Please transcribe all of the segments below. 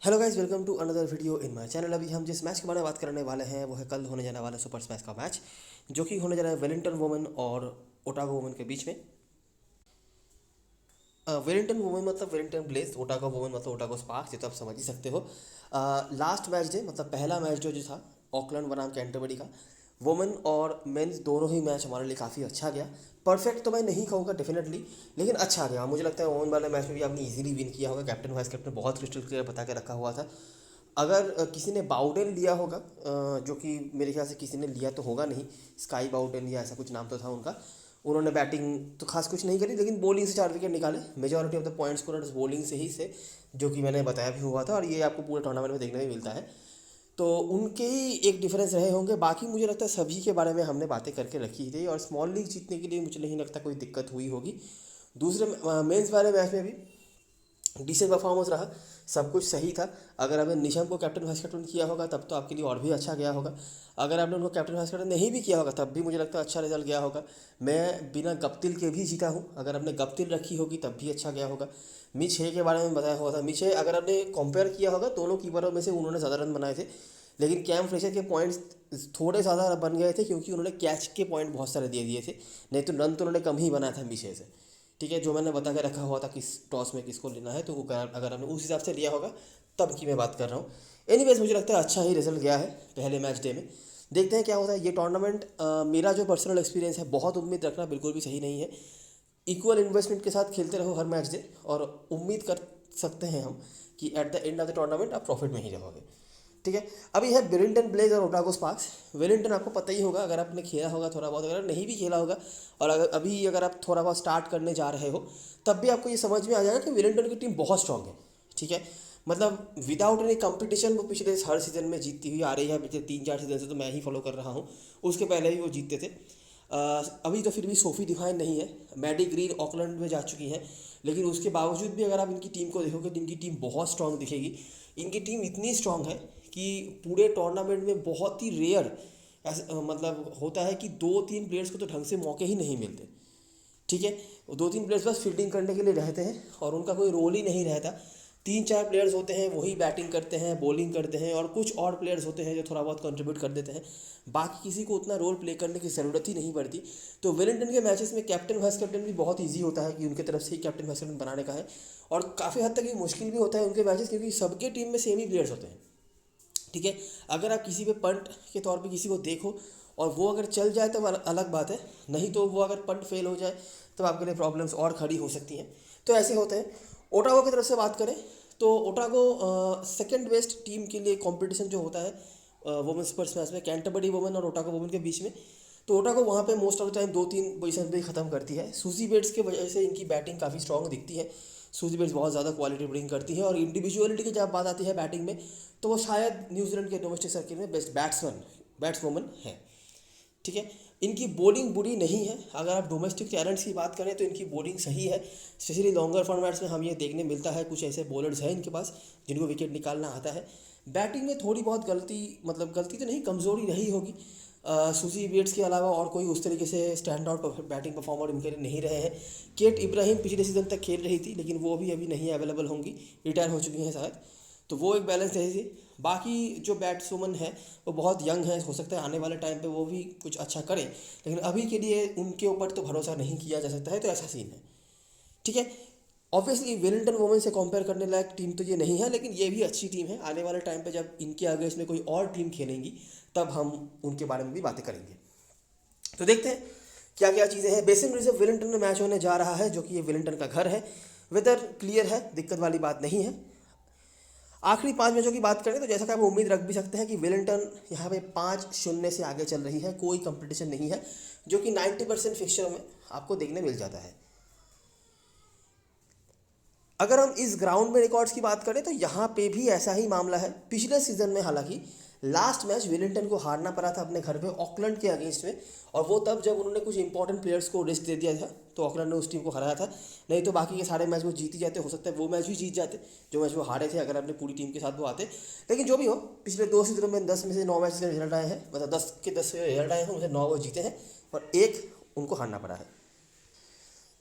Hello guys, welcome to another video in my channel. अभी हम जिस मैच के बारे में बात करने वाले हैं वो है कल होने जाने वाला सुपर स्मैश का मैच, जो कि होने जा रहा है वेलिंगटन वुमेन और ओटागो वुमेन के बीच में। वेलिंगटन वुमेन मतलब वेलिंगटन ब्लेज, ओटागो वुमेन मतलब ओटागो स्पार्क्स, ये तो आप समझ ही सकते हो। लास्ट मैच डे मतलब पहला मैच जो था ऑकलैंड बनाम कैंटरबरी का, वुमेन और मेंस दोनों ही मैच हमारे लिए काफ़ी अच्छा गया। परफेक्ट तो मैं नहीं कहूँगा डेफिनेटली, लेकिन अच्छा गया। मुझे लगता है वुमेन वाले मैच में भी आपने इजीली विन किया होगा। कैप्टन वाइस कैप्टन बहुत क्रिस्टल क्लियर बता के रखा हुआ था। अगर किसी ने बाउडेन लिया होगा, जो कि मेरे ख्याल से किसी ने लिया तो होगा नहीं, स्काई बाउडेन या ऐसा कुछ नाम तो था उनका, उन्होंने बैटिंग तो खास कुछ नहीं करी, लेकिन बॉलिंग से 4 विकेट निकाले। Majority of the points scorers bowling से ही से, जो कि मैंने बताया भी हुआ था और ये आपको पूरे टूर्नामेंट में देखने में मिलता है। तो उनके ही एक डिफरेंस रहे होंगे। बाकी मुझे लगता है सभी के बारे में हमने बातें करके रखी थी और स्मॉल लीग जीतने के लिए मुझे नहीं लगता कोई दिक्कत हुई होगी। दूसरे मेंस वाले मैच में भी डिसेंट परफॉर्मेंस रहा, सब कुछ सही था। अगर आपने निशम को कैप्टन वाइस कैप्टन किया होगा तब तो आपके लिए और भी अच्छा गया होगा। अगर आपने उनको कैप्टन वाइस कैप्टन नहीं भी किया होगा तब भी मुझे लगता है अच्छा रिजल्ट गया होगा। मैं बिना गप्तिल के भी जीता हूँ, अगर आपने गप्तिल रखी होगी तब भी अच्छा गया होगा। मिच हे के बारे में बताया हुआ था। मिच हे अगर आपने कंपेयर किया होगा दोनों कीपरों में से, उन्होंने ज़्यादा रन बनाए थे, लेकिन कैम फ्रेशर के पॉइंट्स थोड़े ज़्यादा बन गए थे क्योंकि उन्होंने कैच के पॉइंट बहुत सारे दे दिए थे। नहीं तो रन तो उन्होंने कम ही बनाया था मिच हे से। ठीक है, जो मैंने बता के रखा हुआ था किस टॉस में किसको लेना है, तो वो अगर हमने उस हिसाब से लिया होगा तब की मैं बात कर रहा हूँ। एनीवेज मुझे लगता है अच्छा ही रिजल्ट गया है पहले मैच डे में। देखते हैं क्या होता है ये टूर्नामेंट। मेरा जो पर्सनल एक्सपीरियंस है, बहुत उम्मीद रखना बिल्कुल भी सही नहीं है। इक्वल इन्वेस्टमेंट के साथ खेलते रहो हर मैच डे, और उम्मीद कर सकते हैं हम कि at the end of the tournament आप प्रॉफिट में ही रहोगे। ठीक है, अभी है वेलिंगटन ब्लेज और ओटागो स्पार्क्स। वेलिंगटन आपको पता ही होगा, अगर आपने खेला होगा थोड़ा बहुत, अगर नहीं भी खेला होगा और अगर आप थोड़ा बहुत स्टार्ट करने जा रहे हो, तब भी आपको ये समझ में आ जाएगा कि वेलिंगटन की टीम बहुत स्ट्रांग है। ठीक है, मतलब विदाउट एनी कंपटीशन वो पिछले हर सीजन में जीतती हुई आ रही है। पिछले 3-4 सीजन से तो मैं ही फॉलो कर रहा हूँ, उसके पहले भी वो जीतते थे। अभी तो फिर भी सोफी डिफाइन नहीं है, मैडी ग्रीन ऑकलैंड में जा चुकी हैं, लेकिन उसके बावजूद भी अगर आप इनकी टीम को देखोगे तो इनकी टीम बहुत स्ट्रांग दिखेगी। इनकी टीम इतनी स्ट्रांग है कि पूरे टूर्नामेंट में बहुत ही रेयर ऐसा मतलब होता है कि 2-3 प्लेयर्स को तो ढंग से मौके ही नहीं मिलते। ठीक है, 2-3 प्लेयर्स बस फील्डिंग करने के लिए रहते हैं और उनका कोई रोल ही नहीं रहता। 3-4 प्लेयर्स होते हैं, वही बैटिंग करते हैं, बॉलिंग करते हैं, और कुछ और प्लेयर्स होते हैं जो थोड़ा बहुत कंट्रीब्यूट कर देते हैं। बाकी किसी को उतना रोल प्ले करने की ज़रूरत ही नहीं पड़ती। तो वेलिंगटन के मैचेस में कैप्टन वाइस कैप्टन भी बहुत ईजी होता है कि उनकी तरफ से ही कैप्टन वाइस कैप्टन बनाने का है, और काफ़ी हद तक ये मुश्किल भी होता है उनके मैचेस, क्योंकि सबके टीम में सेम ही प्लेयर्स होते हैं। ठीक है, अगर आप किसी पे पंट के तौर पे किसी को देखो और वो अगर चल जाए तो अलग बात है, नहीं तो वो अगर पंट फेल हो जाए तो आपके लिए प्रॉब्लम्स और खड़ी हो सकती हैं। तो ऐसे होते हैं। ओटागो की तरफ से बात करें तो ओटागो सेकंड बेस्ट टीम के लिए कंपटीशन जो होता है वुमेंस पर मैच में कैंटरबरी वुमेन और ओटागो वुमेन के बीच में, तो ओटागो वहाँ पे most of the time 2-3 position पे ख़त्म करती है। सूजी बेट्स की वजह से इनकी बैटिंग काफ़ी स्ट्रॉन्ग दिखती है। सूजी बेट्स बहुत ज़्यादा क्वालिटी ब्रिंग करती है, और इंडिविजुअलिटी की जब बात आती है बैटिंग में, तो वो शायद न्यूजीलैंड के डोमेस्टिक सर्किल में बेस्ट बैट्सवुमन है। ठीक है, इनकी बॉलिंग बुरी नहीं है। अगर आप डोमेस्टिक टैलेंट्स की बात करें तो इनकी बॉलिंग सही है। स्पेशली लॉन्गर फॉर्मेट्स में हम ये देखने मिलता है, कुछ ऐसे बॉलर्स हैं इनके पास जिनको विकेट निकालना आता है। बैटिंग में थोड़ी बहुत गलती, मतलब गलती तो नहीं, कमज़ोरी रही होगी। सूजी बेट्स के अलावा और कोई उस तरीके से स्टैंड आउट बैटिंग परफॉर्मर इनके लिए नहीं रहे हैं। केट इब्राहिम पिछले सीजन तक खेल रही थी, लेकिन वो भी अभी नहीं अवेलेबल होंगी, रिटायर हो चुकी हैं शायद, तो वो एक बैलेंस रही थी। बाकी जो बैट्सवुमन है वो बहुत यंग है, हो सकता है आने वाले टाइम पे वो भी कुछ अच्छा करे, लेकिन अभी के लिए उनके ऊपर तो भरोसा नहीं किया जा सकता है। तो ऐसा सीन है। ठीक है, ऑब्वियसली वेलिंगटन वुमेन से कंपेयर करने लायक टीम तो ये नहीं है, लेकिन ये भी अच्छी टीम है। आने वाले टाइम पे जब इनके आगे इसमें कोई और टीम खेलेंगी तब हम उनके बारे में भी बातें करेंगे। तो देखते हैं क्या क्या चीज़ें हैं। बेसिन रिजर्व वेलिंगटन में मैच होने जा रहा है, जो कि ये वेलिंगटन का घर है। वेदर क्लियर है, दिक्कत वाली बात नहीं है। आखिरी 5 मैचों की बात करें तो जैसा कि आप उम्मीद रख भी सकते हैं कि वेलिंगटन यहाँ पे 5-0 से आगे चल रही है, कोई कंपटीशन नहीं है, जो कि 90% फिक्चर में आपको देखने मिल जाता है। अगर हम इस ग्राउंड में रिकॉर्ड्स की बात करें तो यहाँ पे भी ऐसा ही मामला है। पिछले सीजन में हालांकि लास्ट मैच वेलिंगटन को हारना पड़ा था अपने घर पे ऑकलैंड के अगेंस्ट में, और वो तब जब उन्होंने कुछ इंपॉर्टेंट प्लेयर्स को रिस्क दे दिया था तो ऑकलैंड ने उस टीम को हराया था। नहीं तो बाकी के सारे मैच वो जीत ही जाते, हो सकता है वो मैच भी जीत जाते जो मैच वो हारे थे, अगर अपने पूरी टीम के साथ वो आते। लेकिन जो भी हो, पिछले 2 सीजनों में 10 में से 9 मैच के रिजल्ट आए हैं, मतलब 10 के 10 रिजल्ट आए हैं, उनसे 9 वो जीते हैं और एक उनको हारना पड़ा है।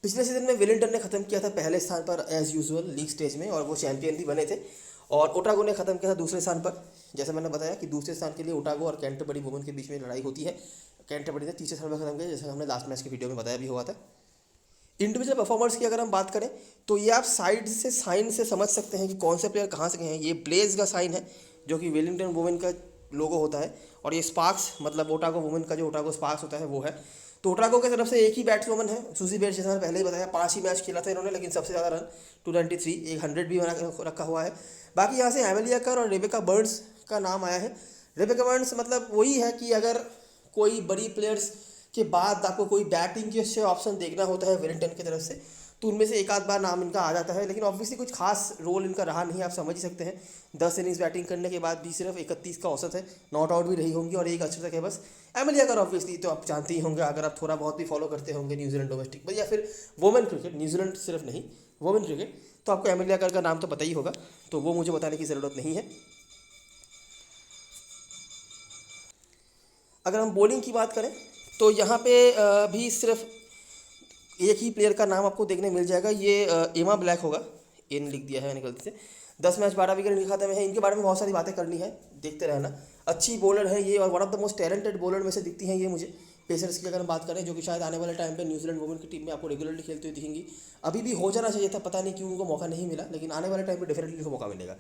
पिछले सीजन में वेलिंगटन ने खत्म किया था पहले स्थान पर एज यूजुअल लीग स्टेज में, और वो चैंपियन भी बने थे। और ओटागो ने ख़त्म किया था दूसरे स्थान पर। जैसे मैंने बताया कि दूसरे स्थान के लिए ओटागो और कैंटरबरी वुमेन के बीच में लड़ाई होती है। कैंटरबरी ने तीसरे स्थान पर खत्म किया, जैसे हमने लास्ट मैच के वीडियो में बताया भी हुआ था। इंडिविजुअल परफॉर्मर्स की अगर हम बात करें तो ये आप साइड से साइन से समझ सकते हैं कि कौन से प्लेयर कहाँ से गए हैं। ये ब्लेज का साइन है जो कि वेलिंगटन वुमेन का लोगो होता है, और ये स्पार्क्स मतलब ओटागो वुमेन का जो ओटागो स्पार्क्स होता है वो है। तो ओटागो की तरफ से एक ही बैट्सवुमन है सूजी बेट्स, जैसे मैंने पहले ही बताया 5 ही मैच खेला था इन्होंने, लेकिन सबसे ज़्यादा रन 293, एक 100 भी बना रखा हुआ है। बाकी यहाँ से एमेलिया कर और रेबेका बर्न्स का नाम आया है। रेबेका बर्न्स मतलब वही है कि अगर कोई बड़ी प्लेयर्स के बाद आपको कोई बैटिंग के अच्छे ऑप्शन देखना होता है वेलिंगटन की तरफ से, तो उनमें से एक आध बार नाम इनका आ जाता है, लेकिन ऑब्वियसली कुछ खास रोल इनका रहा नहीं, आप समझ ही सकते हैं। 10 इनिंग्स बैटिंग करने के बाद भी सिर्फ 31 का औसत है, नॉट आउट भी रही होंगी और एक अच्छे तक है बस। एमेलिया कर ऑब्वियसली तो आप जानते ही होंगे, अगर आप थोड़ा बहुत भी फॉलो करते होंगे न्यूजीलैंड डोमेस्टिक या फिर वुमेन क्रिकेट, न्यूजीलैंड सिर्फ नहीं वुमेन क्रिकेट, तो आपको एमेलिया कर का नाम तो पता ही होगा, तो वो मुझे बताने की ज़रूरत नहीं है। अगर हम बॉलिंग की बात करें तो यहाँ पे भी सिर्फ एक ही प्लेयर का नाम आपको देखने मिल जाएगा, ये एमा ब्लैक होगा, एन लिख दिया है मैंने गलती से। 10 मैच 12 विकेट इनके खाते में है। इनके बारे में बहुत सारी बातें करनी है, देखते रहना। अच्छी बॉलर है ये और one of the most talented bowler में से दिखती हैं ये मुझे पेसर्स की अगर हम बात करें, जो कि शायद आने वाले टाइम पे न्यूजीलैंड वुमेन की टीम में आपको रेगुलरली खेलते हुए दिखेंगी। अभी भी हो जाना चाहिए था, पता नहीं क्यों उनको मौका नहीं मिला, लेकिन आने वाले टाइम पे डेफिनेटली उनको मौका मिलेगा।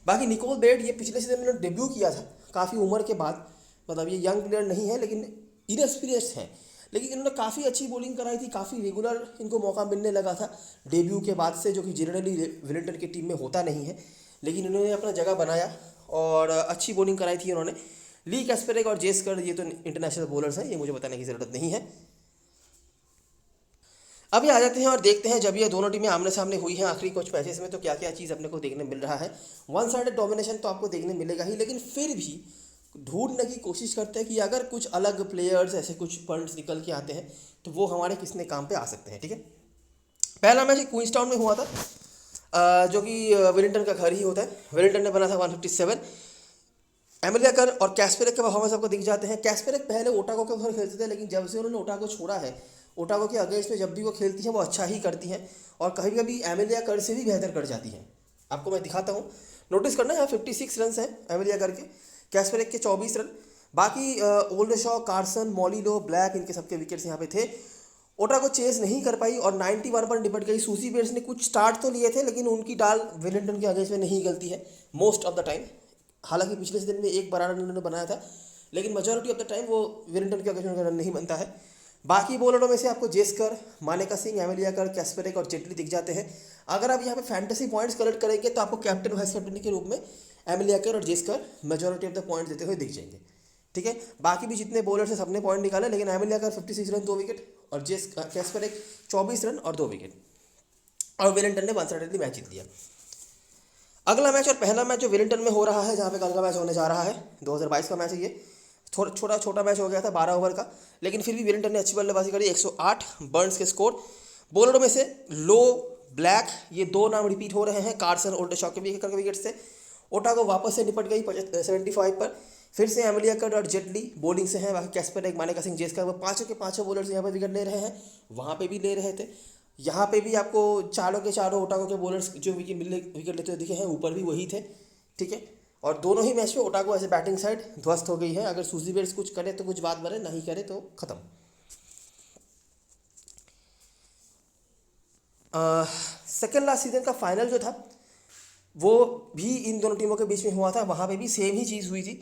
बाकी निकोल बेट ये पिछले सीजन में डेब्यू किया था काफ़ी उम्र के बाद, मतलब ये यंग प्लेयर नहीं है लेकिन इनएक्सपीरियंस्ड है, लेकिन इन्होंने काफ़ी अच्छी बॉलिंग कराई थी, काफ़ी रेगुलर इनको मौका मिलने लगा था डेब्यू के बाद से, जो कि जनरली वेलिंगटन की टीम में होता नहीं है, लेकिन इन्होंने अपना जगह बनाया और अच्छी बॉलिंग कराई थी इन्होंने। ली कैस्पेरिक और जेस्कर ये तो इंटरनेशनल बॉलर्स हैं, ये मुझे बताने की ज़रूरत नहीं है। अभी आ जाते हैं और देखते हैं जब ये दोनों टीमें आमने सामने हुई हैं आखिरी कुछ मैचेस में तो क्या क्या चीज़ अपने को देखने मिल रहा है। वन साइडेड डोमिनेशन तो आपको देखने मिलेगा ही, लेकिन फिर भी ढूंढने की कोशिश करते हैं कि अगर कुछ अलग प्लेयर्स ऐसे कुछ पॉइंट्स निकल के आते हैं तो वो हमारे किसने काम पे आ सकते हैं। ठीक है, पहला मैच क्वींसटाउन में हुआ था, जो कि वेलिंगटन का घर ही होता है। वेलिंगटन ने बना था 157। एमेलिया कर और कैस्पेरिक के परफॉर्मेंस आपको दिख जाते हैं। कैस्पेरिक पहले ओटागो के ऊपर खेलते थे, लेकिन जब से उन्होंने ओटागो छोड़ा है, ओटागो के अगेंस्ट में जब भी वो खेलती हैं वो अच्छा ही करती हैं और कभी कभी एमेलिया कर से भी बेहतर कर जाती हैं। आपको मैं दिखाता हूँ, नोटिस करना, यहाँ 56 रन हैं एमेलिया कर के, कैस्पेरिक के 24 रन। बाकी ओल्डशॉ, कार्सन, मॉलिलो, ब्लैक, इनके सबके विकेट्स यहाँ पे थे। ओटागो चेस नहीं कर पाई और 91 पर निपट गई। सूसी बेट्स ने कुछ स्टार्ट तो लिए थे, लेकिन उनकी डाल वेलिंगटन के अगेंस्ट में नहीं गलती है मोस्ट ऑफ द टाइम। हालांकि पिछले सीजन में एक बड़ा रन उन्होंने बनाया था, लेकिन मेजॉरिटी ऑफ द टाइम वो वेलिंगटन के अगेंस्ट में रन नहीं बनता है। बाकी बॉलरों में से आपको जेस्कर, मानेका सिंह, एमेलिया कर, कैस्पेरिक और जेटली दिख जाते हैं। अगर आप यहाँ पे फैंटेसी पॉइंट्स कलेक्ट करेंगे तो आपको कैप्टन वाइस कैप्टन के रूप में एमेलिया कर और जेस्कर मेजॉरिटी ऑफ द पॉइंट्स देते हुए दिख जाएंगे। ठीक है, बाकी भी जितने बॉलर्स हैं सबने पॉइंट निकाले, लेकिन एमेलिया कर 56 रन 2 विकेट और कैस्पेरिक 24 रन और 2 विकेट, और वेलिंगटन ने वन साइडेडली मैच जीत लिया। अगला मैच और पहला मैच जो वेलिंगटन में हो रहा है, जहाँ पे कल का मैच होने जा रहा है, 2022 का मैच है ये। छोटा मैच हो गया था 12 ओवर का, लेकिन फिर भी वेलिंगटन ने अच्छी बल्लेबाजी करी, 108 बर्न्स के स्कोर। बॉलरों में से लो, ब्लैक, ये दो नाम रिपीट हो रहे हैं, कार्सन ओल्डशॉ के विकेट से। ओटागो वापस से निपट गई 75 पर। फिर से एमेलिया कर और जेटली बॉलिंग से हैं, बाकी कैस्पेरिक, मानेका सिंह, जेस्कर, वो पाँचों के पाँचों बॉलर्स यहाँ पर विकेट ले रहे हैं, वहाँ पे भी ले रहे थे। यहाँ पे भी आपको चारों के चारों ओटागो के बॉलर्स जो विकेट लेते हुए दिखे हैं, ऊपर भी वही थे। ठीक है, और दोनों ही मैच में ओटागो ऐसे बैटिंग साइड ध्वस्त हो गई है। अगर सूजी बेट्स कुछ करे तो कुछ बात बने, नहीं करे तो खत्म। सेकेंड लास्ट सीजन का फाइनल जो था वो भी इन दोनों टीमों के बीच में हुआ था, वहाँ पे भी सेम ही चीज़ हुई थी।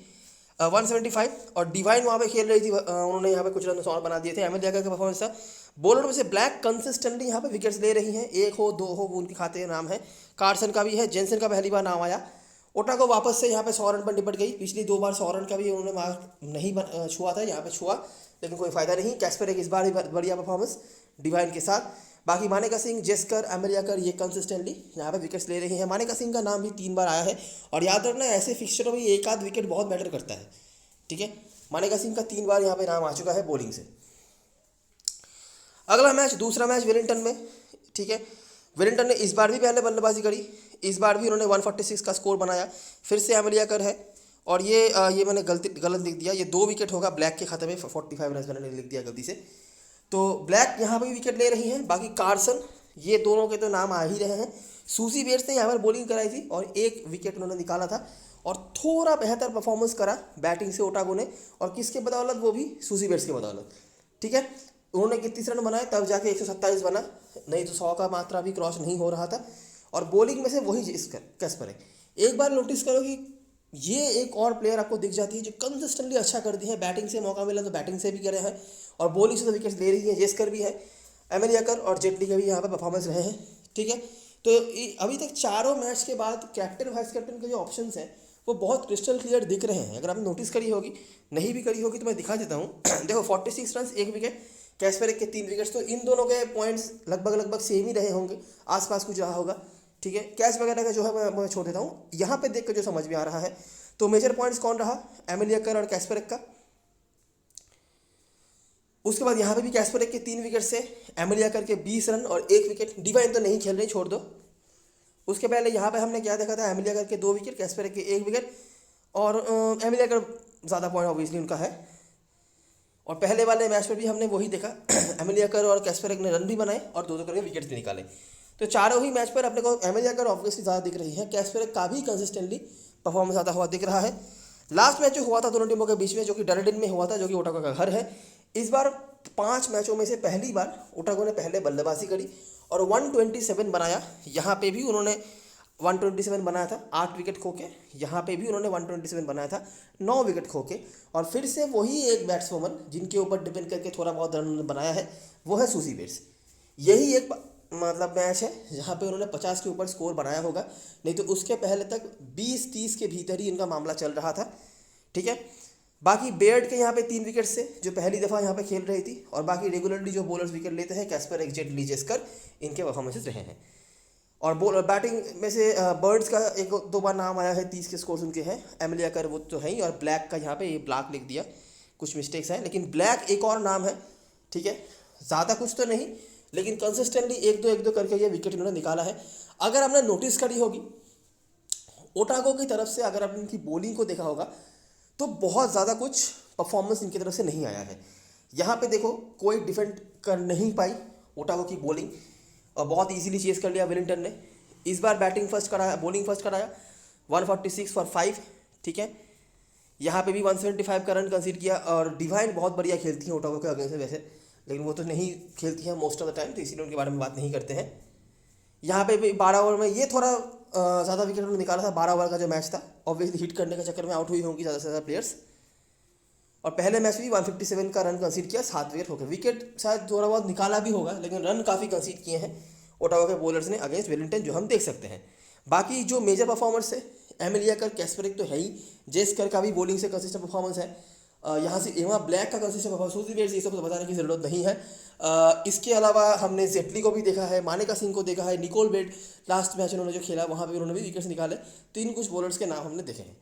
175 और डिवाइन वहाँ पे खेल रही थी, उन्होंने यहाँ पे कुछ रन और बना दिए थे। एमेलिया का परफॉर्मेंस था। बॉलर में से ब्लैक कंसिस्टेंटली यहाँ पे विकेट्स ले रही हैं, एक हो दो हो वो उनके खाते में नाम है। कार्सन का भी है, जेनसन का पहली बार नाम आया। ओटागो वापस से यहाँ पे 100 रन पर निपट गई। पिछली 2 बार 100 रन का भी उन्होंने मार्क नहीं छुआ था, यहाँ पे छुआ, लेकिन कोई फायदा नहीं। कैस्पेरिक इस बार भी बढ़िया परफॉर्मेंस डिवाइन के साथ। बाकी मानेका सिंह, जेस्कर, एमेलिया कर ये कंसिस्टेंटली यहाँ पे विकेट्स ले रही हैं। मानेका सिंह का नाम भी 3 बार आया है, और याद रखना ऐसे फिक्सचरों में एक आध विकेट बहुत मैटर करता है। ठीक है, मानेका सिंह का 3 बार यहाँ पे नाम आ चुका है बॉलिंग से। अगला मैच, दूसरा मैच वेलिंगटन में। ठीक है, वेलिंगटन ने इस बार भी पहले बल्लेबाजी करी, इस बार भी उन्होंने 146 का स्कोर बनाया। फिर से एमेलिया कर है, और ये मैंने गलत लिख दिया, ये 2 विकेट होगा ब्लैक के खाते में, 45 रन मैंने लिख दिया गलती से। तो ब्लैक यहाँ पर भी विकेट ले रही हैं। बाकी कार्सन, ये दोनों के तो नाम आ ही रहे हैं, सूजी बेट्स ने यहाँ पर बॉलिंग कराई थी और एक विकेट उन्होंने निकाला था और थोड़ा बेहतर परफॉर्मेंस करा बैटिंग से ओटागो ने, और किसके बदौलत, वो भी सूजी बेट्स के बदौलत। ठीक है, उन्होंने 31 रन बनाए तब जाके 127 बना, नहीं तो 100 का मात्रा भी क्रॉस नहीं हो रहा था। और बॉलिंग में से वही कैस्पर है। एक बार नोटिस करो कि ये एक और प्लेयर आपको दिख जाती है जो कंसिस्टेंटली अच्छा करती है, बैटिंग से मौका मिला तो बैटिंग से भी करे हैं और बॉलिंग से तो विकेट्स ले रही है, जेस्कर भी है, एमिलिया कर और जेटली के भी यहाँ पर परफॉर्मेंस रहे हैं। ठीक है, तो अभी तक चारों मैच के बाद कैप्टन वाइस कैप्टन के जो ऑप्शंस हैं वो बहुत क्रिस्टल क्लियर दिख रहे हैं। अगर आपने नोटिस करी होगी, नहीं भी करी होगी तो मैं दिखा देता हूँ। देखो 46 रन, 1 विकेट, कैस्पेरिक के 3 विकेट्स, तो इन दोनों के पॉइंट्स लगभग सेम ही रहे होंगे, आसपास कुछ रहा होगा। ठीक है, कैच वगैरह का जो है मैं छोड़ देता हूँ, यहाँ पे देख कर जो समझ में आ रहा है। तो मेजर पॉइंट्स कौन रहा, एमिलिया कर और कैस्पेरिक का। उसके बाद यहाँ पे भी कैस्पेरिक के 3 विकेट से, एमिलिया कर के 20 रन और 1 विकेट। डिवाइन तो नहीं खेल रही, छोड़ दो। उसके पहले यहाँ पे हमने क्या देखा था, एमिलिया कर के 2 विकेट, कैस्पेरिक के 1 विकेट, और एमिलिया कर ज़्यादा पॉइंट ऑब्वियसली उनका है। और पहले वाले मैच में भी हमने वही देखा, एमिलिया कर और कैस्पेरिक ने रन भी बनाए और 2-2 करके विकेट भी निकाले। तो चारों ही मैच पर अपने को एमिलिया कर ऑब्वियसली ज़्यादा दिख रही है, कैस्पेरिक का भी कंसिस्टेंटली परफॉर्मेंस आता हुआ दिख रहा है। लास्ट मैच जो हुआ था दोनों टीमों के बीच में, जो कि डनडिन में हुआ था, जो कि ओटागो का घर है, इस बार 5 मैचों में से पहली बार ओटागो ने पहले बल्लेबाजी करी और 127 बनाया। यहाँ पे भी उन्होंने 127 बनाया था 8 विकेट खो के, यहाँ पे भी उन्होंने 127 बनाया था 9 विकेट खो के। और फिर से वही एक बैट्सवुमन जिनके ऊपर डिपेंड करके थोड़ा बहुत रन बनाया है, वो है सूजी बेट्स। यही एक मतलब मैच है जहाँ पे उन्होंने 50 के ऊपर स्कोर बनाया होगा, नहीं तो उसके पहले तक 20-30 के भीतर ही इनका मामला चल रहा था। ठीक है, बाकी बेयर्ड के यहाँ पे 3 विकेट से, जो पहली दफ़ा यहाँ पे खेल रही थी, और बाकी रेगुलरली जो बॉलर्स विकेट लेते हैं, कैस्पेरिक, जेटली, जेस्कर, इनके परफॉर्मेंसेस रहे हैं। और बैटिंग में से बर्ड्स का 1-2 बार नाम आया है, 30 के स्कोर्स उनके हैं। एमिलिया कर वो तो है ही, और ब्लैक का यहाँ पे ये ब्लैक लिख दिया, कुछ मिस्टेक्स हैं, लेकिन ब्लैक एक और नाम है। ठीक है, ज़्यादा कुछ तो नहीं, लेकिन कंसिस्टेंटली 1-2 करके ये विकेट इन्होंने निकाला है। अगर आपने नोटिस करी होगी ओटागो की तरफ से, अगर आपने इनकी बॉलिंग को देखा होगा तो बहुत ज़्यादा कुछ परफॉर्मेंस इनकी तरफ से नहीं आया है। यहाँ पे देखो, कोई डिफेंड कर नहीं पाई ओटागो की बॉलिंग, और बहुत इजीली चेस कर लिया वेलिंगटन ने। इस बार बैटिंग फर्स्ट कराया, बॉलिंग फर्स्ट कराया, 146 फॉर 5। ठीक है, यहाँ पे भी 175 का रन कंसीड किया। और डिवाइन बहुत बढ़िया खेलती हैं ओटागो के अगेंस्ट वैसे, लेकिन वो तो नहीं खेलती हैं मोस्ट ऑफ द टाइम, तो इसीलिए उनके बारे में बात नहीं करते हैं। यहाँ पे भी 12 ओवर में ये थोड़ा ज़्यादा विकेट उन्होंने निकाला था। 12 ओवर का जो मैच था, ऑब्वियसली हिट करने के चक्कर में आउट हुई होंगी ज़्यादा से ज़्यादा प्लेयर्स। और पहले मैच में भी 157 का रन कंसीड किया, 7 विकेट हो गए। विकेट शायद थोड़ा बहुत निकाला भी होगा, लेकिन रन काफ़ी कंसीड किए हैं ओटागो के बॉलर्स ने अगेंस्ट वेलिंगटन, जो हम देख सकते हैं। बाकी जो मेजर परफॉर्मर्स है, एमिलिया कर, कैस्पेरिक तो है ही, जेस्कर का भी बॉलिंग से कंसिस्टेंट परफॉर्मेंस है। यहाँ से एमा ब्लैक का कंसिस्टेंट परफॉर्मेंस, सूजी बेट्स, ये सब तो बताने की ज़रूरत नहीं है। इसके अलावा हमने जेटली को भी देखा है, मानेका सिंह को देखा है, निकोल बेट लास्ट मैच उन्होंने जो खेला वहाँ पे उन्होंने भी विकेट्स निकाले। तो इन कुछ बॉलर्स के नाम हमने देखे हैं।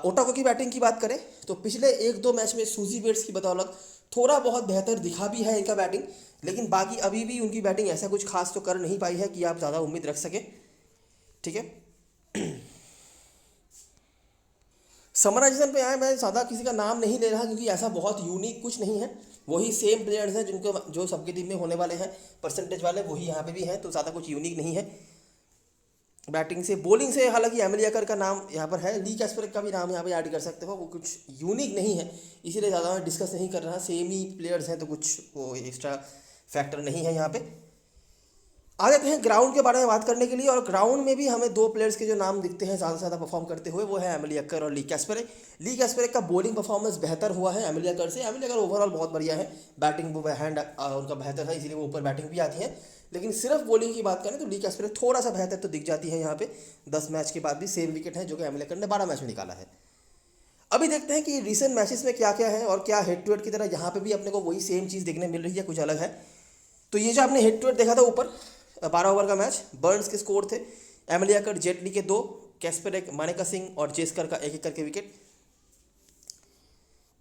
ओटागो की बैटिंग की बात करें तो पिछले 1-2 मैच में सूजी बेट्स की बदौलत थोड़ा बहुत बेहतर दिखा भी है इनका बैटिंग, लेकिन बाकी अभी भी उनकी बैटिंग ऐसा कुछ खास तो कर नहीं पाई है कि आप ज़्यादा उम्मीद रख सकें। ठीक है, समराइजेशन पे आए, मैं ज़्यादा किसी का नाम नहीं ले रहा क्योंकि ऐसा बहुत यूनिक कुछ नहीं है, वही सेम प्लेयर्स हैं जिनको जो सबके टीम में होने वाले हैं परसेंटेज वाले, वही यहाँ पे भी हैं, तो ज़्यादा कुछ यूनिक नहीं है। बैटिंग से, बॉलिंग से हालांकि एमिलिया कर का नाम यहाँ पर है, ली कैस्पेरिक का भी नाम यहाँ पे ऐड कर सकते हो, वो कुछ यूनिक नहीं है, इसीलिए ज़्यादा मैं डिस्कस नहीं कर रहा। सेम ही प्लेयर्स हैं तो कुछ वो एक्स्ट्रा फैक्टर नहीं है यहाँ पे। आ जाते हैं ग्राउंड के बारे में बात करने के लिए, और ग्राउंड में भी हमें 2 प्लेयर्स के जो नाम दिखते हैं ज़्यादा से ज़्यादा परफॉर्म करते हुए, वो है एमिलिया कर और ली कैस्पेरिक। ली कैस्पेरिक का बॉलिंग परफॉर्मेंस बेहतर हुआ है एमिलिया कर से। एमिलिया कर ओवरऑल बहुत बढ़िया है, बैटिंग वो हैंड उनका बेहतर है, इसीलिए वो ऊपर बैटिंग भी आती है। लेकिन सिर्फ बॉलिंग की बात करें तो ली कैस्पेरिक थोड़ा सा बेहतर तो दिख जाती है यहाँ पे। 10 मैच के बाद भी सेम विकेट है जो कि एमिलिया कर ने 12 मैच में निकाला है। अभी देखते हैं कि रिसेंट मैचेस में क्या क्या है, और क्या हेड टू हेड की तरह यहाँ पे भी अपने को वही सेम चीज़ देखने मिल रही है, कुछ अलग है। तो ये जो आपने हेड टू हेड देखा था ऊपर 12 ओवर का मैच, बर्न्स के स्कोर थे, एमिलिया कर, जेटली के 2, कैस्पेरिक, मानेका सिंह और जेस्कर का 1-1 करके विकेट।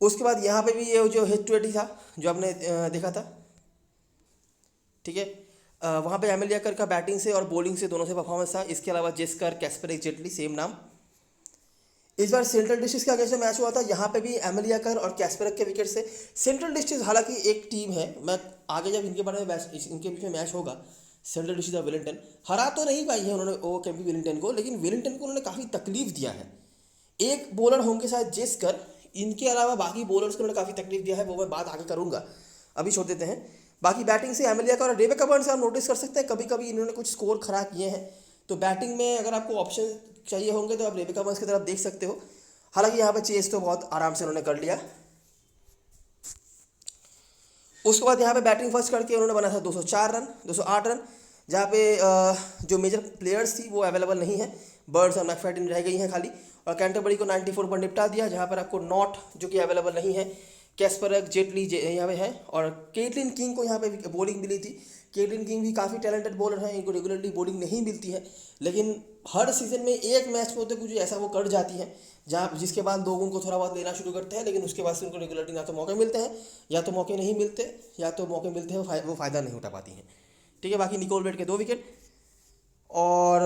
उसके बाद यहाँ पे भी ये जो हेड टू हेड ही था जो आपने देखा था। ठीक है, वहाँ पे एमिलिया कर का बैटिंग से और बॉलिंग से दोनों से परफॉर्मेंस था। इसके अलावा जेस्कर, कैस्पेरिक, जेटली सेम नाम। इस बार सेंट्रल डिस्ट्रिक्ट के अगेंस्ट मैच हुआ था, यहाँ पे भी एमिलिया कर और कैस्पेरिक के विकेट से। सेंट्रल डिस्ट्रिक्ट हालांकि एक टीम है, मैं आगे जब इनके बारे में इनके बीच में मैच होगा, सेंट्रल लूसिडा वेलिंगटन हरा तो नहीं पाई है उन्होंने वो केम्पी वेलिंगटन को, लेकिन वेलिंगटन को उन्होंने काफ़ी तकलीफ दिया है। एक बॉलर होंगे शायद जेस्कर, इनके अलावा बाकी बॉलर्स को उन्होंने काफ़ी तकलीफ दिया है, वो मैं बात आगे करूँगा, अभी छोड़ देते हैं। बाकी बैटिंग से एमेलिया का और रेबेका बर्न्स का आप नोटिस कर सकते हैं कभी कभी इन्होंने कुछ स्कोर खराब किए हैं। तो बैटिंग में अगर आपको ऑप्शन चाहिए होंगे तो आप रेबेका बर्न्स की तरफ देख सकते हो। हालांकि यहाँ पे चेस तो बहुत आराम से उन्होंने कर लिया। उसके बाद यहाँ पे बैटिंग फर्स्ट करके उन्होंने बना था 204 रन, 208 रन, जहाँ पे जो मेजर प्लेयर्स थी वो अवेलेबल नहीं है, बर्ड्स और मैकफैडन रह गई हैं खाली, और कैंटरबरी को 94 पर निपटा दिया, जहाँ पर आपको नॉट जो कि अवेलेबल नहीं है, कैस्परक, जेटली यहाँ पे है, और केटलिन किंग को यहाँ पे बॉलिंग मिली थी। केटलिन किंग भी काफ़ी टैलेंटेड बॉलर हैं, इनको रेगुलरली बॉलिंग नहीं मिलती है, लेकिन हर सीज़न में एक मैच में होते कुछ ऐसा वो कर जाती है जहाँ जिसके बाद लोग उनको थोड़ा बहुत लेना शुरू करते हैं, लेकिन उसके बाद से उनको रेगुलरली ना तो मौके मिलते हैं, या तो मौके नहीं मिलते, या तो मौके मिलते हैं वो फ़ायदा नहीं उठा पाती हैं। ठीक है, बाकी निकोल बेट के 2 विकेट। और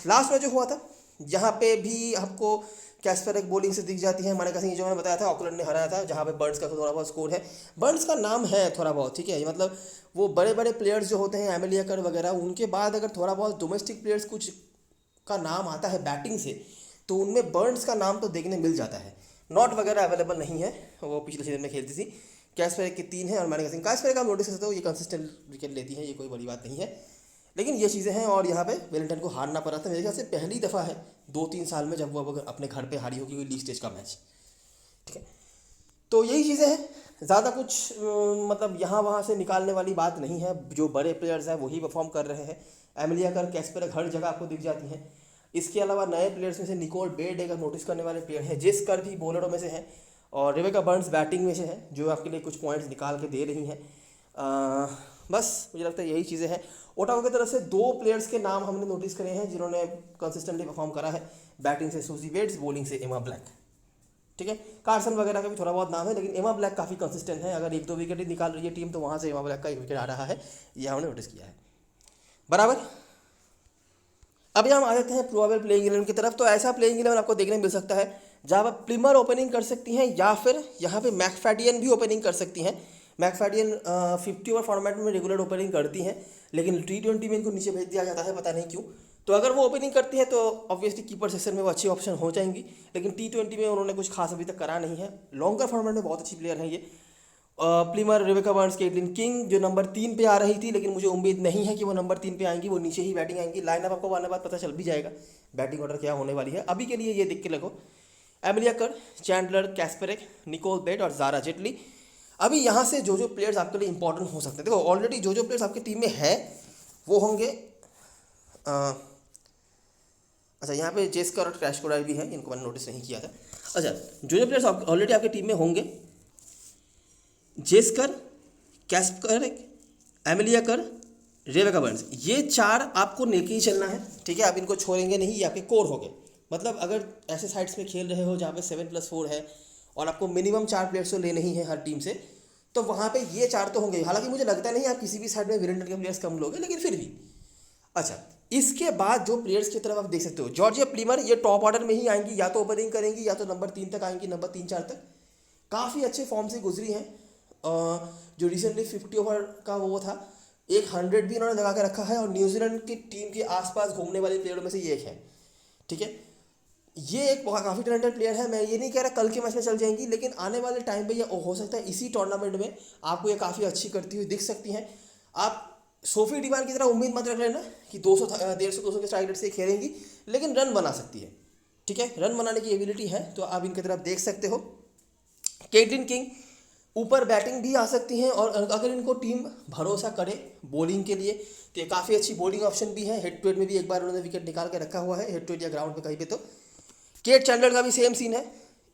लास्ट में जो हुआ था जहाँ पे भी आपको कैस्परक बॉलिंग से दिख जाती है, मानेका सिंह जो मैंने बताया था ऑकलैंड ने हराया था, जहाँ पे बर्न्स का थोड़ा बहुत स्कोर है, बर्न्स का नाम है थोड़ा बहुत, ठीक है, मतलब वो बड़े बड़े प्लेयर्स जो होते हैं एमेलिया कर वगैरह, उनके बाद अगर थोड़ा बहुत डोमेस्टिक प्लेयर्स कुछ का नाम आता है बैटिंग से तो उनमें बर्न्स का नाम तो देखने मिल जाता है। नॉट वगैरह अवेलेबल नहीं है, वो पिछले सीजन में खेलती थी। कैस्परक के 3 हैं और मानेका सिंह, कैस्परक आप नोटिस कर सकते हो ये कंसिस्टेंट विकेट लेती है, ये कोई बड़ी बात नहीं है, लेकिन ये चीज़ें हैं। और यहाँ पे वेलिंगटन को हारना पड़ा था, मेरे ख्याल से पहली दफ़ा है 2-3 साल में जब वो अब अपने घर पे हारी होगी लीग स्टेज का मैच। ठीक है, तो यही चीज़ें हैं, ज़्यादा कुछ मतलब यहाँ वहाँ से निकालने वाली बात नहीं है। जो बड़े प्लेयर्स हैं वही परफॉर्म कर रहे हैं, एमेलिया कर, कैस्परक हर जगह आपको दिख जाती हैं। इसके अलावा नए प्लेयर्स में से निकोल बेट एक नोटिस करने वाले प्लेयर हैं, जेस कर भी बॉलरों में से हैं, और रेबेका बर्न्स बैटिंग में से है जो आपके लिए कुछ पॉइंट्स निकाल के दे रही हैं। बस मुझे लगता है यही चीज़ें हैं। ओटावा की तरफ से 2 प्लेयर्स के नाम हमने नोटिस करे हैं जिन्होंने कंसिस्टेंटली परफॉर्म करा है, बैटिंग से सूजी बेट्स, बॉलिंग से एमा ब्लैक। ठीक है, कार्सन वगैरह का भी थोड़ा बहुत नाम है, लेकिन एमा ब्लैक काफ़ी कंसिस्टेंट है, अगर 1-2 विकेट ही निकाल रही है टीम तो वहाँ से एमा ब्लैक का 1 विकेट आ रहा है, यह हमने नोटिस किया है। बराबर, अभी हम आ जाते हैं प्रोबेबल प्लेइंग 11 की तरफ। तो ऐसा प्लेइंग 11 आपको देखने मिल सकता है जहाँ पर प्लिमर ओपनिंग कर सकती हैं, या फिर यहाँ पे मैकफैडियन भी ओपनिंग कर सकती हैं। मैकफैडियन 50 ओवर फॉर्मेट में रेगुलर ओपनिंग करती हैं, लेकिन T20 में इनको नीचे भेज दिया जाता है, पता नहीं क्यों। तो अगर वो ओपनिंग करती है तो ऑब्वियसली कीपर सेक्शन में वो अच्छी ऑप्शन हो जाएंगी, लेकिन T20 में उन्होंने कुछ खास अभी तक करा नहीं है। लॉन्गर फॉर्मेट में बहुत अच्छी प्लेयर हैं ये। Plimer, Rebecca Burns, Caitlin King जो नंबर 3 पे आ रही थी, लेकिन मुझे उम्मीद नहीं है कि वो नंबर 3 पे आएंगी, वो नीचे ही बैटिंग आएंगी। लाइनअप आपको आने बाद पता चल भी जाएगा बैटिंग ऑर्डर क्या होने वाली है। अभी के लिए ये देख के लगो, एमेलिया कर, चैंडलर, कैस्परक, निकोल बेट और ज़ारा जेटली। अभी यहाँ से जो प्लेयर्स आपके लिए इंपॉर्टेंट हो सकते हैं, देखो ऑलरेडी जो प्लेयर्स आपकी टीम में है वो होंगे, अच्छा यहाँ पे जेस्कर और क्रैश कोडाई भी है, इनको मैंने नोटिस नहीं किया था। अच्छा, जो प्लेयर्स ऑलरेडी आपकी टीम में होंगे, जेस्कर, कैस्परक, एमेलिया कर, रेबेका बर्न्स, ये 4 आपको लेके ही चलना है। ठीक है, आप इनको छोड़ेंगे नहीं, ये आपके कोर हो गए। मतलब अगर ऐसे साइड्स में खेल रहे हो जहाँ पे 7+4 है और आपको मिनिमम 4 प्लेयर्स तो लेने ही है हर टीम से, तो वहाँ पे ये 4 तो होंगे। हालांकि मुझे लगता नहीं आप किसी भी साइड में वेलिंगटन के प्लेयर्स कम लोगे, लेकिन फिर भी। अच्छा, इसके बाद जो प्लेयर्स की तरफ आप देख सकते हो, जॉर्जिया प्लिमर, ये टॉप ऑर्डर में ही आएंगी, या तो ओपनिंग करेंगी या तो नंबर 3 तक आएंगी, नंबर 3-4 तक। काफ़ी अच्छे फॉर्म से गुजरी हैं। जो रिसेंटली 50 ओवर का वो था, एक 100 भी इन्होंने लगा के रखा है, और न्यूजीलैंड की टीम के आसपास घूमने वाले प्लेयरों में से ये एक है। ठीक है, ये एक काफ़ी टैलेंटेड प्लेयर है। मैं ये नहीं कह रहा कल के मैच में चल जाएंगी, लेकिन आने वाले टाइम पे ये हो सकता है इसी टूर्नामेंट में आपको ये काफ़ी अच्छी करती हुई दिख सकती हैं। आप सोफी डिमांड की तरह उम्मीद मत रख लेना कि 150-200 के स्ट्राइक रेट से खेलेंगी, लेकिन रन बना सकती है। ठीक है, रन बनाने की एबिलिटी है, तो आप इनकी तरफ देख सकते हो। केटलिन किंग ऊपर बैटिंग भी आ सकती हैं, और अगर इनको टीम भरोसा करे बॉलिंग के लिए तो ये काफ़ी अच्छी बॉलिंग ऑप्शन भी है। हेड टू हेड में भी एक बार उन्होंने विकेट निकाल के रखा हुआ है, हेड टू हेड या ग्राउंड पे कहीं पे। तो केट चैंडलर का भी सेम सीन है,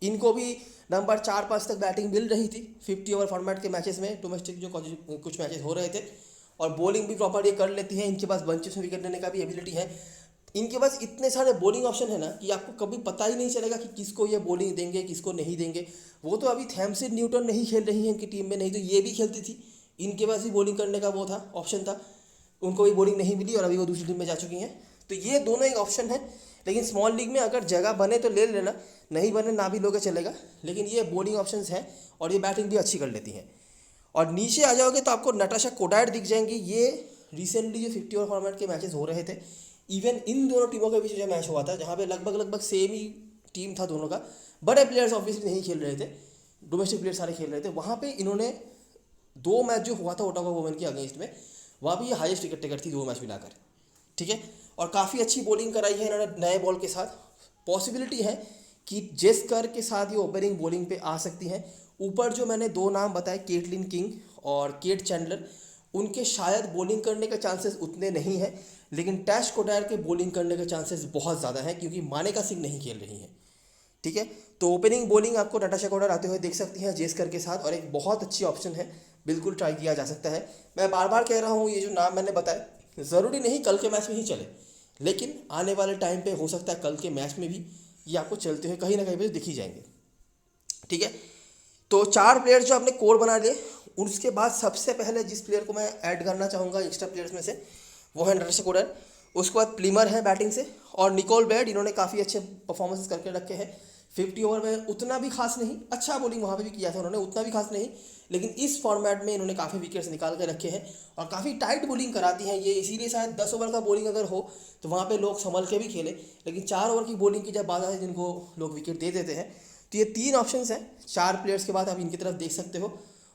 इनको भी नंबर 4-5 तक बैटिंग मिल रही थी 50 ओवर फॉर्मेट के मैचेस में, डोमेस्टिक जो कुछ मैचेस हो रहे थे, और बॉलिंग भी प्रॉपर ये कर लेती हैं। इनके पास बंचेस में विकेट लेने का भी एबिलिटी है। इनके पास इतने सारे बॉलिंग ऑप्शन है ना कि आपको कभी पता ही नहीं चलेगा कि किसको ये बॉलिंग देंगे, किसको नहीं देंगे। वो तो अभी थैमसिन न्यूटन नहीं खेल रही हैं इनकी टीम में, नहीं तो ये भी खेलती थी, इनके पास भी बॉलिंग करने का वो था, ऑप्शन था, उनको भी बॉलिंग नहीं मिली और अभी वो दूसरी टीम में जा चुकी हैं। तो ये दोनों एक ऑप्शन है, लेकिन स्मॉल लीग में अगर जगह बने तो ले लेना, नहीं बने ना भी लोगे चलेगा, लेकिन ये बॉलिंग ऑप्शंस हैं और ये बैटिंग भी अच्छी कर लेती हैं। और नीचे आ जाओगे तो आपको नटाशा कोडायर दिख जाएंगी, ये रिसेंटली जो 50 ओवर फॉर्मेट के मैचेस हो रहे थे, इवन इन दोनों टीमों के बीच जो मैच हुआ था जहाँ पे लगभग लगभग सेम ही टीम था दोनों का, बड़े प्लेयर्स ऑब्वियसली नहीं खेल रहे थे, डोमेस्टिक प्लेयर्स सारे खेल रहे थे, वहाँ पे इन्होंने 2 मैच जो हुआ था ओटावा वुमेन के अगेंस्ट में, वहाँ भी ये हाईएस्ट विकेट टेकर थी 2 मैच मिलाकर, ठीक है। और काफ़ी अच्छी बॉलिंग कराई है इन्होंने नए बॉल के साथ। पॉसिबिलिटी है कि जेस्कर के साथ ये ओपनिंग बॉलिंग पे आ सकती हैं। ऊपर जो मैंने 2 नाम बताए, केटलिन किंग और केट चैंडलर, उनके शायद बॉलिंग करने के चांसेस उतने नहीं हैं, लेकिन टैश कोटायर के बॉलिंग करने के चांसेस बहुत ज़्यादा हैं क्योंकि मानेका सिंह नहीं खेल रही हैं, ठीक है। तो ओपनिंग बॉलिंग आपको नटाशा कोटायर आते हुए देख सकती हैं जेस्कर के साथ, और एक बहुत अच्छी ऑप्शन है, बिल्कुल ट्राई किया जा सकता है। मैं बार बार कह रहा हूँ ये जो नाम मैंने बताए ज़रूरी नहीं कल के मैच में ही चले, लेकिन आने वाले टाइम पे हो सकता है कल के मैच में भी ये आपको चलते हुए कहीं ना कहीं पे दिख ही जाएंगे, ठीक है। तो 4 प्लेयर्स जो आपने कोर बना लिए, उसके बाद सबसे पहले जिस प्लेयर को मैं ऐड करना चाहूँगा एक्स्ट्रा प्लेयर्स में से, वो है नटाशा कोटायर। उसके बाद प्लीमर है बैटिंग से, और निकोल बेड, इन्होंने काफ़ी अच्छे परफॉर्मेंस करके रखे हैं। 50 ओवर में उतना भी खास नहीं, अच्छा बॉलिंग वहाँ पे भी किया था उन्होंने, उतना भी खास नहीं, लेकिन इस फॉर्मेट में इन्होंने काफ़ी विकेट्स निकाल के रखे हैं और काफ़ी टाइट बॉलिंग कराती हैं ये, इसीलिए शायद 10 ओवर का बॉलिंग अगर हो तो वहाँ पे लोग संभल के भी खेले, लेकिन 4 ओवर की बॉलिंग की जब बात आती है जिनको लोग विकेट दे देते हैं। तो ये 3 ऑप्शंस हैं 4 प्लेयर्स के बाद, आप इनकी तरफ देख सकते हो।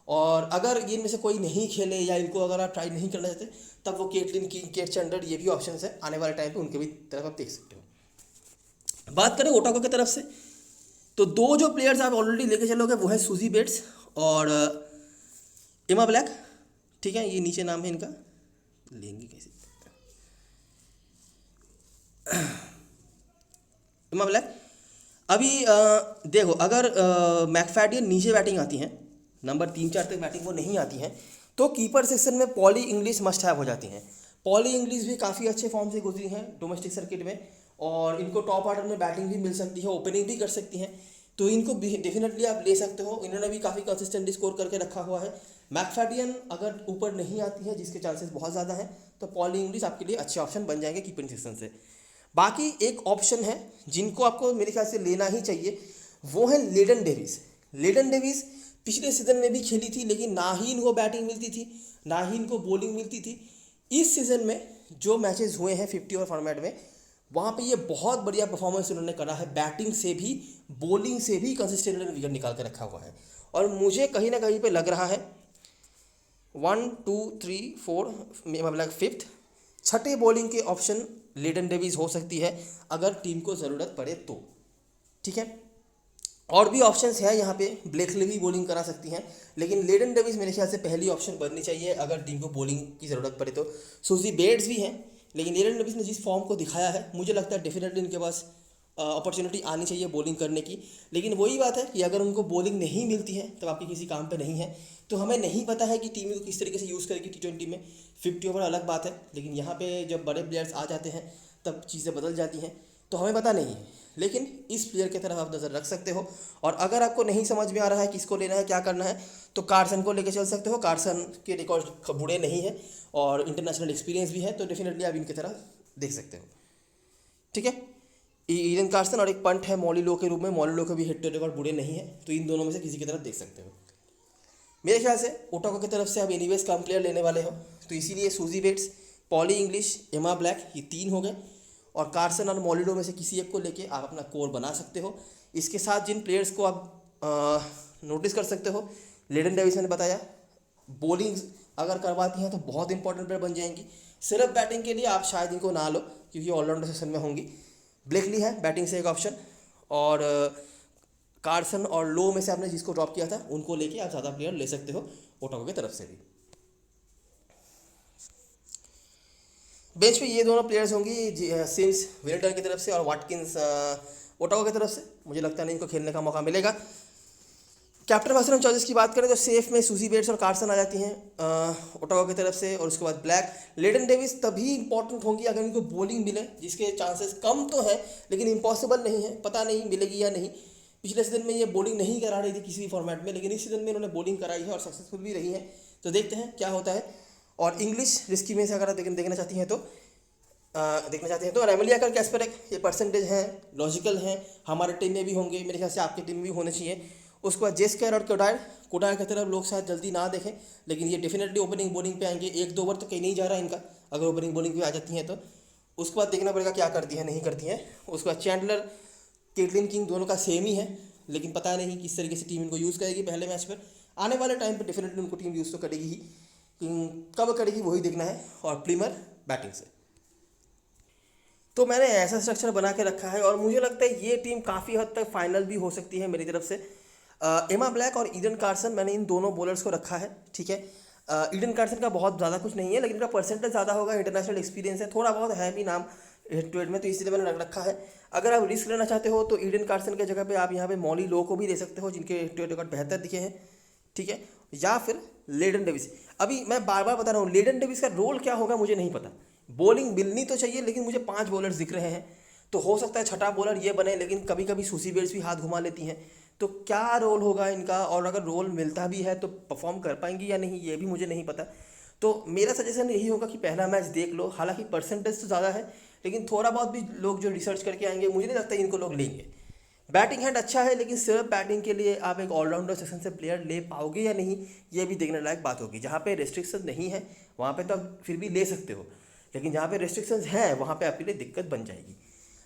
और अगर ये इनमें से कोई नहीं खेले या इनको अगर आप ट्राई नहीं करना चाहते, तब वो केटलिन किंग, केट चैंडलर, ये भी ऑप्शंस है आने वाले टाइम पे, उनके भी तरफ आप देख सकते हो। बात करें ओटागो की तरफ से, तो 2 जो प्लेयर्स आप ऑलरेडी लेके चलोगे वो है सुजी बेट्स और एमा ब्लैक, ठीक है। ये नीचे नाम है इनका, लेंगे कैसे एमा ब्लैक। अभी देखो, अगर मैकफैडियन नीचे बैटिंग आती हैं, नंबर 3-4 तक बैटिंग वो नहीं आती हैं, तो कीपर सेक्शन में पॉली इंग्लिश मस्ट हैव हो जाती हैं। पॉली इंग्लिश भी काफ़ी अच्छे फॉर्म से गुजरी हैं डोमेस्टिक सर्किट में, और इनको टॉप ऑर्डर में बैटिंग भी मिल सकती है, ओपनिंग भी कर सकती हैं, तो इनको डेफिनेटली आप ले सकते हो। इन्होंने भी काफ़ी कंसिस्टेंटली स्कोर करके रखा हुआ है। मैकफैडियन अगर ऊपर नहीं आती है, जिसके चांसेस बहुत ज़्यादा हैं, तो पॉली इंग्लिश आपके लिए अच्छे ऑप्शन बन जाएंगे कीपिंग सेक्शन से। बाकी एक ऑप्शन है जिनको आपको मेरे ख्याल से लेना ही चाहिए, वो है लेडन डेविस। लेडन डेविस पिछले सीजन में भी खेली थी, लेकिन ना ही इनको बैटिंग मिलती थी ना ही इनको बॉलिंग मिलती थी। इस सीज़न में जो मैचेस हुए हैं 50 ओवर फॉर्मेट में, वहाँ पे ये बहुत बढ़िया परफॉर्मेंस उन्होंने करा है, बैटिंग से भी बॉलिंग से भी कंसिस्टेंट विकेट निकाल के रखा हुआ है। और मुझे कहीं ना कहीं पे लग रहा है 1 2 3 4 मतलब 5th 6ठे बॉलिंग के ऑप्शन लेडन डेविस हो सकती है अगर टीम को ज़रूरत पड़े तो, ठीक है। और भी ऑप्शंस हैं यहाँ पे, ब्लेकली भी बॉलिंग करा सकती हैं, लेकिन लेडन डेविस मेरे ख्याल से पहली ऑप्शन बननी चाहिए अगर टीम को बॉलिंग की ज़रूरत पड़े तो। सुजी बेट्स भी हैं, लेकिन लेडन डेविस ने जिस फॉर्म को दिखाया है, मुझे लगता है डेफिनेटली इनके पास अपॉर्चुनिटी आनी चाहिए बॉलिंग करने की। लेकिन वही बात है कि अगर उनको बॉलिंग नहीं मिलती है तब आपके किसी काम पे नहीं है, तो हमें नहीं पता है कि टीम को किस तरीके से यूज़ करेगी T20 में। 50 ओवर अलग बात है, लेकिन यहाँ पे जब बड़े प्लेयर्स आ जाते हैं तब चीज़ें बदल जाती हैं, तो हमें पता नहीं है। लेकिन इस प्लेयर की तरफ आप नज़र रख सकते हो, और अगर आपको नहीं समझ में आ रहा है किसको लेना है, क्या करना है, तो कार्सन को लेके चल सकते हो। कार्सन के रिकॉर्ड बुरे नहीं है और इंटरनेशनल एक्सपीरियंस भी है, तो डेफिनेटली आप इनकी तरफ देख सकते हो, ठीक है। ईडन कार्सन और एक पंट है मॉली लो के रूप में, मॉली लो के भी हिट रिकॉर्ड बुरे नहीं है, तो इन दोनों में से किसी की तरफ देख सकते हो। मेरे ख्याल से ओटागो की तरफ से आप एनीवेज कम प्लेयर लेने वाले हो, तो इसीलिए सुजी बेट्स, पॉली इंग्लिश, एमा ब्लैक, ये 3 हो गए, और कार्सन और मॉलिडो में से किसी एक को लेके आप अपना कोर बना सकते हो। इसके साथ जिन प्लेयर्स को आप नोटिस कर सकते हो, लेडन डेविस मैंने बताया, बॉलिंग अगर करवाती हैं तो बहुत इंपॉर्टेंट प्लेयर बन जाएंगी। सिर्फ बैटिंग के लिए आप शायद इनको ना लो क्योंकि ऑलराउंडर सेक्शन में होंगी। ब्लेकली है बैटिंग से एक ऑप्शन, और कार्सन और लो में से आपने जिसको ड्रॉप किया था उनको लेके आप ज़्यादा प्लेयर ले सकते हो ओटागो की तरफ से भी। बेंच पे ये दोनों प्लेयर्स होंगी, सिम्स विलिटन की तरफ से और वाटकिंस ओटागो की तरफ से। मुझे लगता नहीं इनको खेलने का मौका मिलेगा। कैप्टन पर्सन चॉइसेस की बात करें तो सेफ में सुजी बेट्स और कार्सन आ जाती हैं ओटागो की तरफ से, और उसके बाद ब्लैक, लेडन डेविस तभी इंपॉर्टेंट होंगी अगर इनको बॉलिंग मिले, जिसके चांसेस कम तो है लेकिन इम्पॉसिबल नहीं है, पता नहीं मिलेगी या नहीं। पिछले सीजन में ये बॉलिंग नहीं करा रही थी किसी भी फॉर्मेट में, लेकिन इस सीजन में इन्होंने बॉलिंग कराई है और सक्सेसफुल भी रही है, तो देखते हैं क्या होता है। और इंग्लिश रिस्की में से अगर आप देखना चाहती हैं तो और एमिलिया का कैस्परेक, ये परसेंटेज हैं, लॉजिकल हैं, हमारे टीम में भी होंगे, मेरे ख्याल से आपकी टीम में भी होने चाहिए। उसके बाद जेस्कर और कोडायर। कोडायर की तरफ लोग शायद जल्दी ना देखें, लेकिन ये डेफिनेटली ओपनिंग बॉलिंग पे आएंगे। 1-2 ओवर तो कहीं नहीं जा रहा इनका, अगर ओपनिंग बॉलिंग पे आ जाती हैं तो। उसके बाद देखना पड़ेगा क्या करती है नहीं करती हैं। उसके बाद चैंडलर, केटलिन किंग, दोनों का सेम ही है, लेकिन पता नहीं किस तरीके से टीम इनको यूज़ करेगी पहले मैच पर। आने वाले टाइम पर डेफिनेटली उनको टीम यूज़ तो करेगी ही, कब करेगी वही देखना है। और प्लीमर बैटिंग से। तो मैंने ऐसा स्ट्रक्चर बना के रखा है और मुझे लगता है ये टीम काफ़ी हद तक फाइनल भी हो सकती है मेरी तरफ से। एमा ब्लैक और ईडन कार्सन, मैंने इन दोनों बॉलर्स को रखा है, ठीक है। ईडन कार्सन का बहुत ज़्यादा कुछ नहीं है, लेकिन इनका परसेंटेज ज़्यादा होगा, इंटरनेशनल एक्सपीरियंस है, थोड़ा बहुत है भी नाम हेड टू हेड में, तो इसलिए मैंने रख रखा है। अगर आप रिस्क लेना चाहते हो तो ईडन कार्सन के जगह पे आप यहाँ पे मॉली लो को भी ले सकते हो, जिनके हेड टू हेड रिकॉर्ड बेहतर दिखे हैं, ठीक है। या फिर लेडन डेविस। अभी मैं बार बार बता रहा हूँ, लेडन डेविस का रोल क्या होगा मुझे नहीं पता। बॉलिंग मिलनी तो चाहिए, लेकिन मुझे 5 बॉलर्स दिख रहे हैं, तो हो सकता है छठा बॉलर ये बने, लेकिन कभी कभी सूसी बेल्स भी हाथ घुमा लेती हैं। तो क्या रोल होगा इनका, और अगर रोल मिलता भी है तो परफॉर्म कर पाएंगी या नहीं, ये भी मुझे नहीं पता। तो मेरा सजेशन यही होगा कि पहला मैच देख लो। हालांकि परसेंटेज तो ज़्यादा है, लेकिन थोड़ा बहुत भी लोग जो रिसर्च करके आएंगे, मुझे नहीं लगता इनको लोग लेंगे। बैटिंग हैंड अच्छा है, लेकिन सिर्फ बैटिंग के लिए आप एक ऑलराउंडर सेक्शन से प्लेयर ले पाओगे या नहीं, ये भी देखने लायक बात होगी। जहाँ पे रेस्ट्रिक्शन नहीं है वहाँ पे तो आप फिर भी ले सकते हो, लेकिन जहाँ पे रेस्ट्रिक्शंस हैं वहाँ पे आपके लिए दिक्कत बन जाएगी।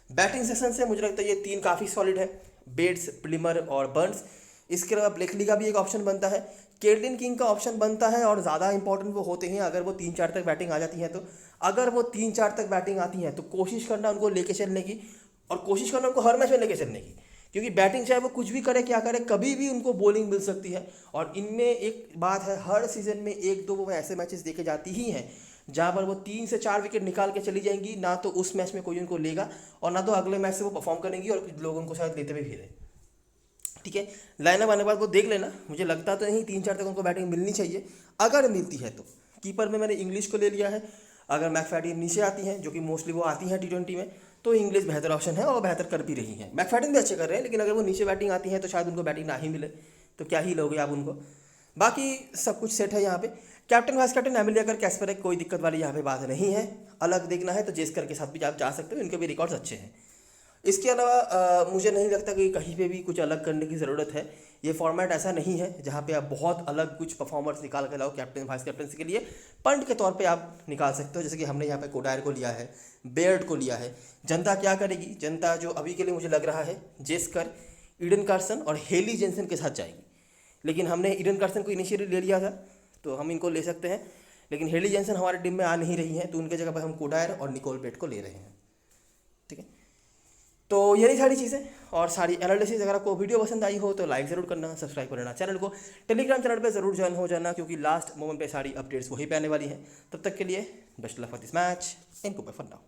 बैटिंग सेक्शन से मुझे लगता है ये 3 काफ़ी सॉलिड है, बेट्स, प्लिमर और बर्न्स। इसके अलावा ब्लेकली का भी एक ऑप्शन बनता है, केटलिन किंग का ऑप्शन बनता है, और ज़्यादा इंपॉर्टेंट वो होते हैं अगर वो 3-4 तक बैटिंग आ जाती है तो। अगर वो 3-4 तक बैटिंग आती है तो कोशिश करना उनको लेके चलने की, और कोशिश करना उनको हर मैच में लेके चलने की, क्योंकि बैटिंग चाहे वो कुछ भी करे क्या करे, कभी भी उनको बॉलिंग मिल सकती है। और इनमें एक बात है, हर सीज़न में 1-2 वो ऐसे मैचेस देखे जाती ही हैं जहाँ पर वो 3 से 4 विकेट निकाल के चली जाएंगी, ना तो उस मैच में कोई उनको लेगा और ना तो अगले मैच से वो परफॉर्म करेंगी, और कुछ लोग उनको शायद लेते भी फिरे, ठीक है। लाइनअप आने के बाद वो देख लेना, मुझे लगता तो नहीं 3-4 तक उनको बैटिंग मिलनी चाहिए, अगर मिलती है तो। कीपर में मैंने इंग्लिश को ले लिया है। अगर मैकफैडन नीचे आती हैं, जो कि मोस्टली वो आती हैं T20 में, तो इंग्लिश बेहतर ऑप्शन है और बेहतर कर भी रही हैं। मैकफैडन भी अच्छे कर रहे हैं, लेकिन अगर वो नीचे बैटिंग आती है तो शायद उनको बैटिंग ना ही मिले, तो क्या ही लोगे आप उनको। बाकी सब कुछ सेट है यहाँ पे। कैप्टन वाइस कैप्टन एमिलिया कर कैस्परक, कोई दिक्कत वाली यहाँ पे बात नहीं है। अलग देखना है तो जेस्कर के साथ भी आप जा सकते हो, इनके भी रिकॉर्ड्स अच्छे हैं। इसके अलावा मुझे नहीं लगता कि कहीं पे भी कुछ अलग करने की ज़रूरत है। ये फॉर्मेट ऐसा नहीं है जहाँ पे आप बहुत अलग कुछ परफॉर्मर्स निकाल के लाओ कैप्टन वाइस कैप्टनसी के लिए। पंट के तौर पे आप निकाल सकते हो, जैसे कि हमने यहाँ पे कोडायर को लिया है, बेयर्ड को लिया है। जनता क्या करेगी, जनता जो अभी के लिए मुझे लग रहा है जेस्कर, ईडन कार्सन और हेली जेनसन के साथ जाएगी। लेकिन हमने ईडन कार्सन को इनिशियली ले लिया था, तो हम इनको ले सकते हैं, लेकिन हेली जेनसन हमारे टीम में आ नहीं रही है, तो उनके जगह पर हम कोडायर और निकोल बेट को ले रहे हैं, ठीक है। तो यही सारी चीज़ें और सारी एनालिसिस। अगर आपको वीडियो पसंद आई हो तो लाइक ज़रूर करना, सब्सक्राइब कर लेना चैनल को, टेलीग्राम चैनल पे ज़रूर ज्वाइन हो जाना, क्योंकि लास्ट मोमेंट पे सारी अपडेट्स वहीं पे आने वाली हैं। तब तक के लिए best luck for this match, इनको बाय फॉर नाउ।